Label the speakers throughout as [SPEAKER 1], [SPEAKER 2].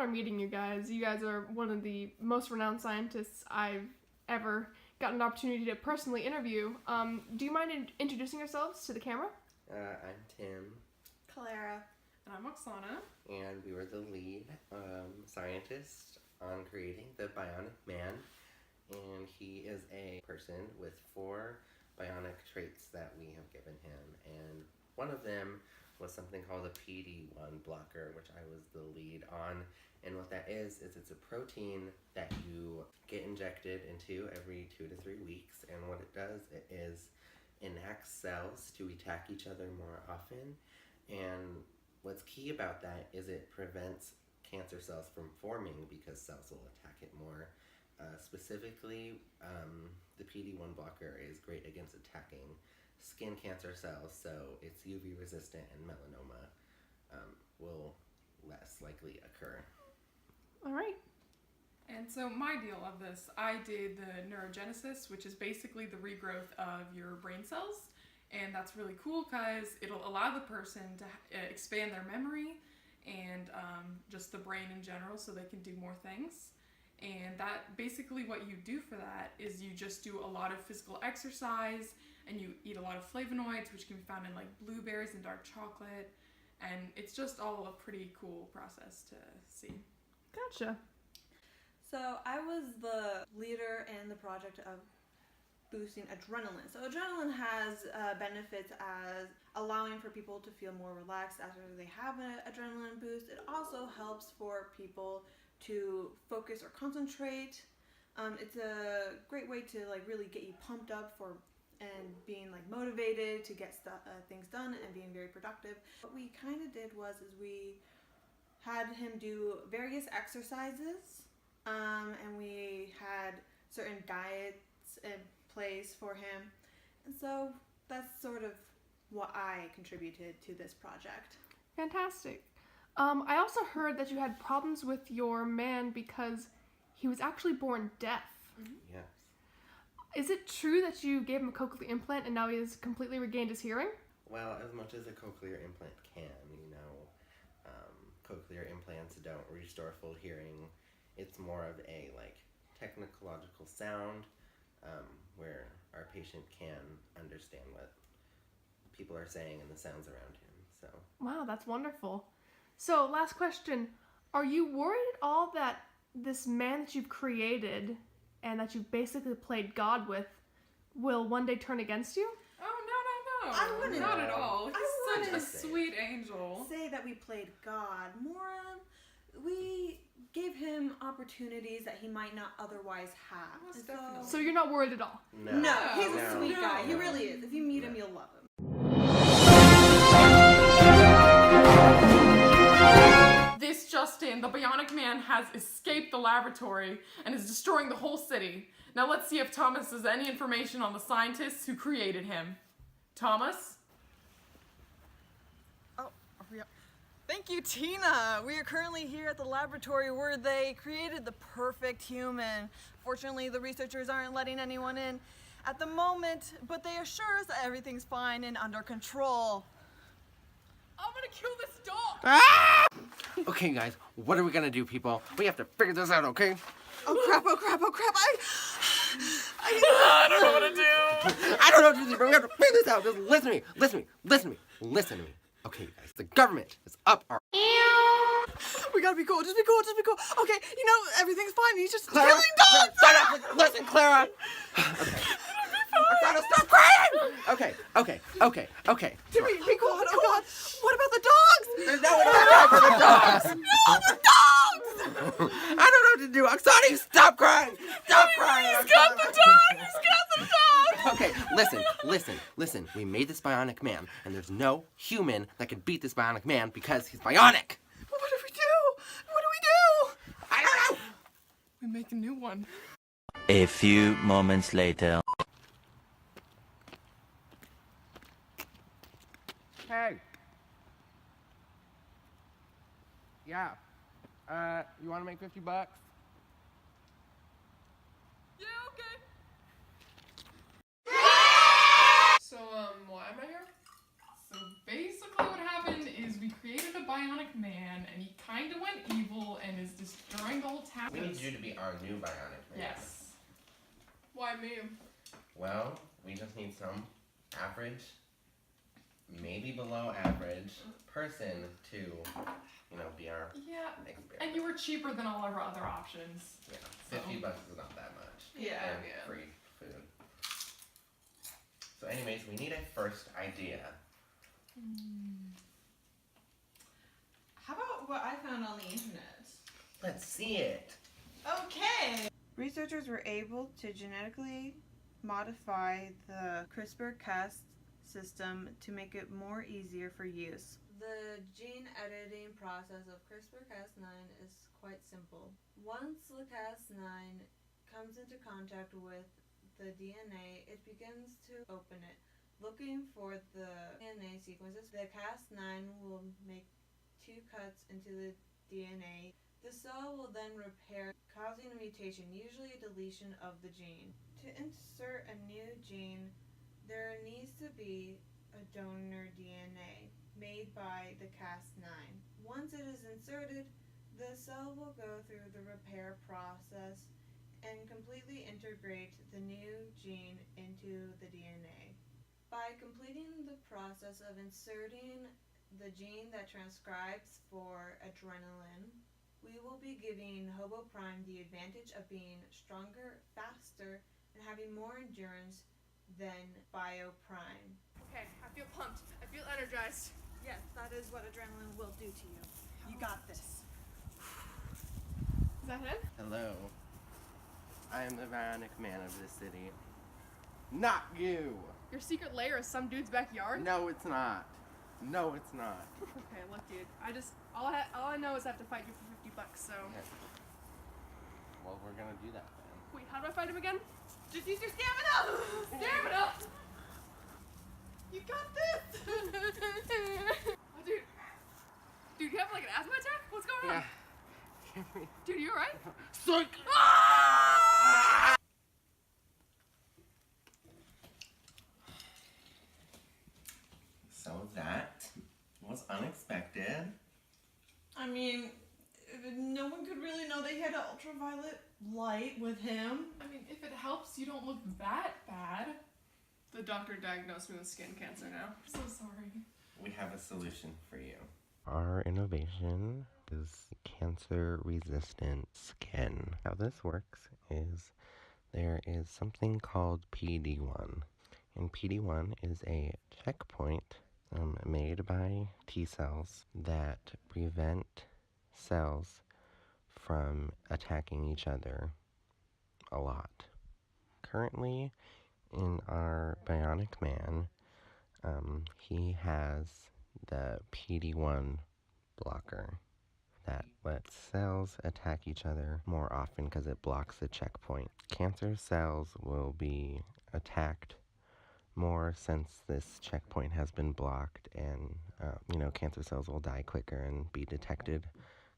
[SPEAKER 1] honor meeting you guys. You guys are one of the most renowned scientists I've ever gotten an opportunity to personally interview. Do you mind introducing yourselves to the camera?
[SPEAKER 2] I'm Tim.
[SPEAKER 3] Clara.
[SPEAKER 4] And I'm Oksana.
[SPEAKER 2] And we were the lead scientists on creating the bionic man. And he is a person with 4 bionic traits that we have given him. And one of them was something called a PD-1 blocker, which I was the lead on. And what that is it's a protein that you get injected into every 2 to 3 weeks. And what it does, it is enacts cells to attack each other more often. And what's key about that is it prevents cancer cells from forming because cells will attack it more. Specifically, the PD-1 blocker is great against attacking skin cancer cells, so it's UV resistant and melanoma will less likely occur.
[SPEAKER 1] All right.
[SPEAKER 4] And so my deal of this, I did the neurogenesis, which is basically the regrowth of your brain cells. And that's really cool because it'll allow the person to expand their memory and just the brain in general so they can do more things. And that basically what you do for that is you just do a lot of physical exercise and you eat a lot of flavonoids, which can be found in like blueberries and dark chocolate. And it's just all a pretty cool process to see.
[SPEAKER 1] Gotcha.
[SPEAKER 3] So I was the leader in the project of boosting adrenaline. So adrenaline has benefits as allowing for people to feel more relaxed after they have an adrenaline boost. It also helps for people to focus or concentrate. It's a great way to like really get you pumped up for and being like motivated to get things done and being very productive. What we kind of did was we had him do various exercises, and we had certain diets in place for him, and so that's sort of what I contributed to this project.
[SPEAKER 1] Fantastic. I also heard that you had problems with your man because he was actually born deaf.
[SPEAKER 3] Mm-hmm.
[SPEAKER 2] Yes.
[SPEAKER 1] Is it true that you gave him a cochlear implant and now he has completely regained his hearing?
[SPEAKER 2] Well, as much as a cochlear implant can, cochlear implants don't restore full hearing. It's more of a technological sound where our patient can understand what people are saying and the sounds around him. So.
[SPEAKER 1] Wow, that's wonderful. So, last question. Are you worried at all that this man that you've created and that you've basically played God with will one day turn against you?
[SPEAKER 4] Oh, no.
[SPEAKER 3] I wouldn't.
[SPEAKER 4] Not at all. He's such a
[SPEAKER 2] say.
[SPEAKER 4] sweet angel.
[SPEAKER 3] Say that we played God. More, we gave him opportunities that he might not otherwise have.
[SPEAKER 4] Most
[SPEAKER 3] And
[SPEAKER 4] definitely.
[SPEAKER 1] So you're not worried at all?
[SPEAKER 3] No, he's a
[SPEAKER 2] No.
[SPEAKER 3] sweet guy. He
[SPEAKER 4] No.
[SPEAKER 3] really is. If you meet him, you'll love him.
[SPEAKER 4] This Justin, the bionic man, has escaped the laboratory and is destroying the whole city. Now let's see if Thomas has any information on the scientists who created him. Thomas?
[SPEAKER 5] Thank you, Tina. We are currently here at the laboratory where they created the perfect human. Fortunately, the researchers aren't letting anyone in at the moment, but they assure us that everything's fine and under control.
[SPEAKER 4] I'm gonna kill this dog!
[SPEAKER 2] Ah! Okay, guys, what are we gonna do, people? We have to figure this out, okay?
[SPEAKER 5] Oh crap, oh crap, oh crap.
[SPEAKER 4] I don't know what to do!
[SPEAKER 2] I don't know what to do, but we have to figure this out. Just listen to me, listen to me, listen to me, listen to me. Okay, guys, the government is up our...
[SPEAKER 5] We gotta be cool, just be cool, just be cool. Okay, everything's fine. He's just
[SPEAKER 2] Clara,
[SPEAKER 5] killing dogs.
[SPEAKER 2] Shut up! Listen, Clara! Okay. I gotta stop crying! Okay.
[SPEAKER 5] Timmy, be cool. Oh God, what about the dogs?
[SPEAKER 2] There's no time for the dogs!
[SPEAKER 5] No, the dogs!
[SPEAKER 2] I don't know what to do. Oksana, stop crying! Stop crying!
[SPEAKER 4] He's got the dog! He's got the dog!
[SPEAKER 2] Okay, listen. We made this bionic man, and there's no human that can beat this bionic man because he's bionic.
[SPEAKER 5] What do we do? What do we do?
[SPEAKER 2] I don't know!
[SPEAKER 4] We make a new one.
[SPEAKER 6] A few moments later.
[SPEAKER 2] Hey. Yeah. You want to make $50?
[SPEAKER 4] Yeah, okay. So, why am I here? So basically what happened is we created a bionic man and he kinda went evil and is
[SPEAKER 2] We need you to be our new bionic man.
[SPEAKER 4] Yes.
[SPEAKER 1] Why me?
[SPEAKER 2] Well, we just need some average, maybe below average person to, be our
[SPEAKER 4] Yeah.
[SPEAKER 2] experiment.
[SPEAKER 4] And you were cheaper than all of our other options.
[SPEAKER 2] Yeah, $50 is not that much.
[SPEAKER 3] Yeah.
[SPEAKER 2] And free food. So anyways, we need a first idea.
[SPEAKER 3] How about what I found on the internet?
[SPEAKER 2] Let's see it.
[SPEAKER 3] Okay. Researchers were able to genetically modify the CRISPR-Cas system to make it more easier for use. The gene editing process of CRISPR-Cas9 is quite simple. Once the Cas9 comes into contact with the DNA, it begins to open it. Looking for the DNA sequences, the Cas9 will make 2 cuts into the DNA. The cell will then repair, causing a mutation, usually a deletion of the gene. To insert a new gene, there needs to be a donor DNA made by the Cas9. Once it is inserted, the cell will go through the repair process and completely integrate the new gene into the DNA. By completing the process of inserting the gene that transcribes for adrenaline, we will be giving Hobo Prime the advantage of being stronger, faster, and having more endurance than Bio Prime.
[SPEAKER 1] Okay, I feel pumped. I feel energized.
[SPEAKER 5] Yes, that is what adrenaline will do to you. You got this.
[SPEAKER 1] Is that it?
[SPEAKER 2] Hello. I am the bionic man of this city. Not you!
[SPEAKER 1] Your secret lair is some dude's backyard?
[SPEAKER 2] No, it's not. No, it's not.
[SPEAKER 1] Okay, look, dude. All I know is I have to fight you for $50, so.
[SPEAKER 2] Okay. Well, we're gonna do that then.
[SPEAKER 1] Wait, how do I fight him again?
[SPEAKER 5] Just use your stamina!
[SPEAKER 1] Stamina!
[SPEAKER 5] You got this!
[SPEAKER 1] Oh, dude, you have like an asthma attack? What's going on?
[SPEAKER 2] Yeah.
[SPEAKER 1] Dude, you alright?
[SPEAKER 2] Psych! So that was unexpected.
[SPEAKER 3] I mean, no one could really know they had ultraviolet light with him.
[SPEAKER 4] I mean, if it helps, you don't look that bad.
[SPEAKER 1] The doctor diagnosed me with skin cancer now.
[SPEAKER 4] I'm so sorry.
[SPEAKER 2] We have a solution for you. Our innovation is cancer-resistant skin. How this works is there is something called PD-1. And PD-1 is a checkpoint made by T cells that prevent cells from attacking each other a lot. Currently, in our bionic man, he has the PD-1 blocker that lets cells attack each other more often because it blocks the checkpoint. Cancer cells will be attacked more since this checkpoint has been blocked, and cancer cells will die quicker and be detected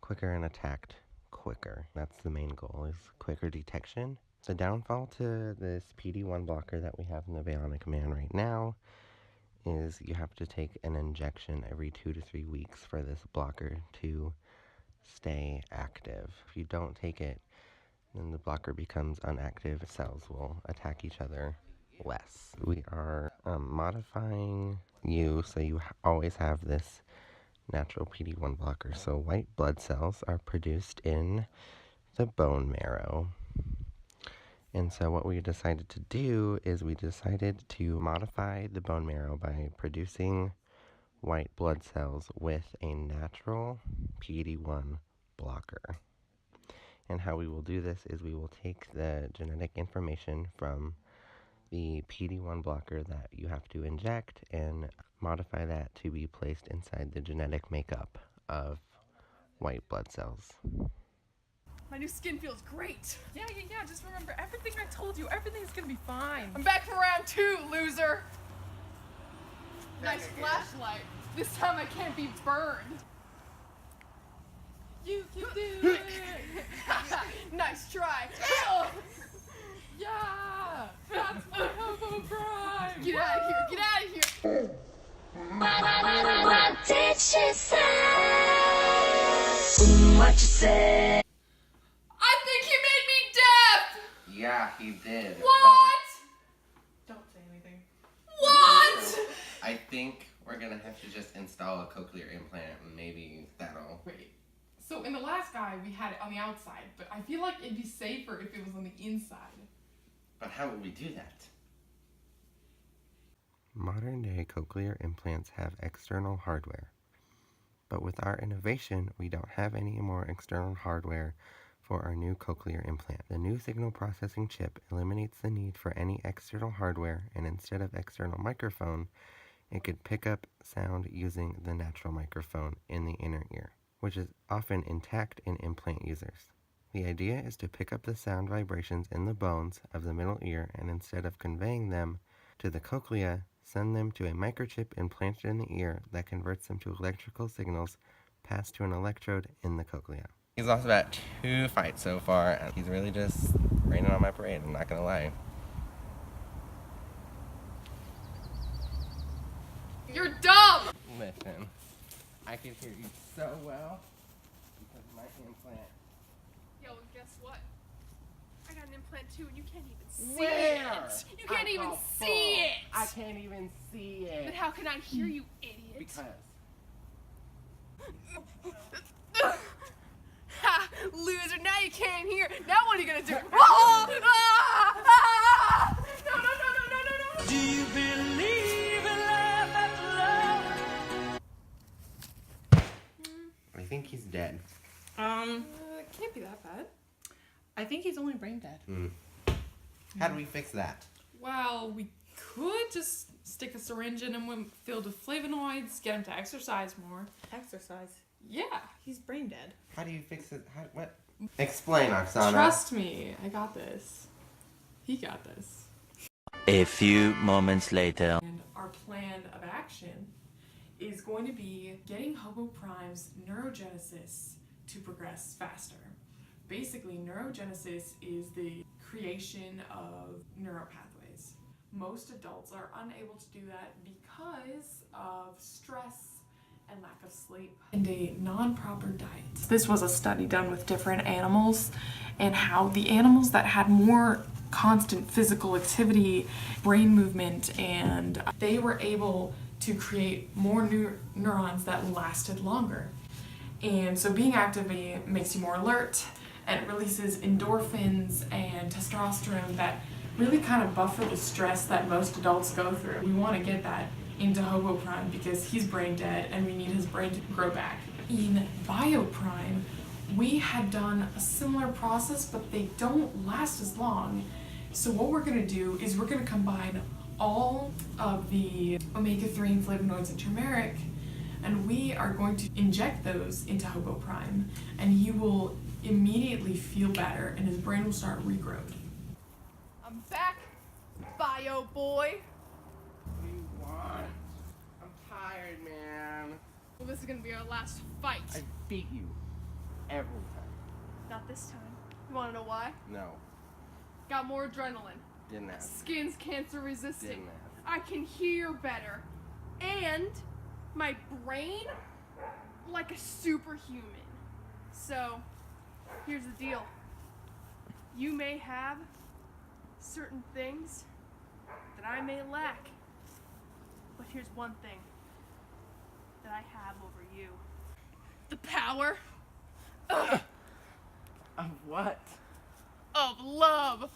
[SPEAKER 2] quicker and attacked quicker. That's the main goal, is quicker detection. The downfall to this PD-1 blocker that we have in the bionic man right now is you have to take an injection every 2 to 3 weeks for this blocker to stay active. If you don't take it, then the blocker becomes inactive. Cells will attack each other less. We are modifying you so you always have this natural PD-1 blocker. So white blood cells are produced in the bone marrow. And so what we decided to do is we decided to modify the bone marrow by producing white blood cells with a natural PD-1 blocker. And how we will do this is we will take the genetic information from the PD-1 blocker that you have to inject and modify that to be placed inside the genetic makeup of white blood cells.
[SPEAKER 1] My new skin feels great.
[SPEAKER 4] Yeah, just remember everything I told you. Everything's gonna be fine.
[SPEAKER 1] I'm back for round 2, loser. Nice
[SPEAKER 2] again.
[SPEAKER 1] flashlight. This time I can't be burned.
[SPEAKER 4] You can do it!
[SPEAKER 1] Nice try.
[SPEAKER 4] Yeah! That's my Hobo Prime!
[SPEAKER 1] Get out of here. Get out of here.
[SPEAKER 7] What did she say? What you say?
[SPEAKER 1] I think
[SPEAKER 2] think we're gonna have to just install a cochlear implant and maybe that'll...
[SPEAKER 4] Wait. So in the last guy, we had it on the outside, but I feel like it'd be safer if it was on the inside.
[SPEAKER 2] But how would we do that? Modern day cochlear implants have external hardware. But with our innovation, we don't have any more external hardware for our new cochlear implant. The new signal processing chip eliminates the need for any external hardware, and instead of external microphone, it could pick up sound using the natural microphone in the inner ear, which is often intact in implant users. The idea is to pick up the sound vibrations in the bones of the middle ear, and instead of conveying them to the cochlea, send them to a microchip implanted in the ear that converts them to electrical signals passed to an electrode in the cochlea. He's lost about 2 fights so far, and he's really just raining on my parade, I'm not gonna lie.
[SPEAKER 1] You're dumb!
[SPEAKER 2] Listen, I can hear you so well because of my implant.
[SPEAKER 1] Yo, guess what? I got an implant too, and you can't even see
[SPEAKER 2] Where?
[SPEAKER 1] it. You can't even
[SPEAKER 2] How
[SPEAKER 1] see
[SPEAKER 2] full?
[SPEAKER 1] it.
[SPEAKER 2] I can't even see
[SPEAKER 1] But
[SPEAKER 2] it.
[SPEAKER 1] how can I hear you, idiot?
[SPEAKER 2] Because
[SPEAKER 1] Ha! Loser! Now you can't hear. Now what are you gonna do? Oh! Ah! Ah! No! No! No! No! No! No! No!
[SPEAKER 5] Do you believe in love after love?
[SPEAKER 2] I think he's dead.
[SPEAKER 4] It can't be that bad.
[SPEAKER 5] I think he's only brain dead.
[SPEAKER 2] How do we fix that?
[SPEAKER 4] Well, we could just stick a syringe in him filled with flavonoids, get him to exercise more.
[SPEAKER 5] Exercise.
[SPEAKER 4] Yeah.
[SPEAKER 5] He's brain dead.
[SPEAKER 2] How do you fix it? What? Explain, Oksana.
[SPEAKER 4] Trust me, I got this. He got this.
[SPEAKER 6] A few moments later.
[SPEAKER 4] And our plan of action is going to be getting Hobo Prime's neurogenesis to progress faster. Basically, neurogenesis is the creation of neuropathways. Most adults are unable to do that because of stress and lack of sleep and a non-proper diet. This was a study done with different animals and how the animals that had more constant physical activity, brain movement, and they were able to create more neurons that lasted longer. And so being active makes you more alert, and it releases endorphins and testosterone that really kind of buffer the stress that most adults go through. We want to get that into Hobo Prime because he's brain dead and we need his brain to grow back. In Bioprime, we had done a similar process, but they don't last as long. So what we're going to do is we're going to combine all of the omega-3 and flavonoids and turmeric, and we are going to inject those into Hobo Prime, and he will immediately feel better and his brain will start regrowth.
[SPEAKER 1] I'm back, Bio Boy.
[SPEAKER 2] What do you want? I'm tired, man.
[SPEAKER 1] Well, this is gonna be our last fight.
[SPEAKER 2] I beat you every time.
[SPEAKER 1] Not this time. You wanna know why?
[SPEAKER 2] No,
[SPEAKER 1] Got more adrenaline.
[SPEAKER 2] didn't have.
[SPEAKER 1] Skin's cancer resistant.
[SPEAKER 2] Didn't have.
[SPEAKER 1] I can hear better. And my brain like a superhuman. So, here's the deal. You may have certain things that I may lack. But here's one thing that I have over you. The power
[SPEAKER 2] Of what?
[SPEAKER 1] of love.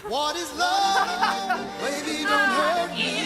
[SPEAKER 7] What is love? Baby, don't hurt me.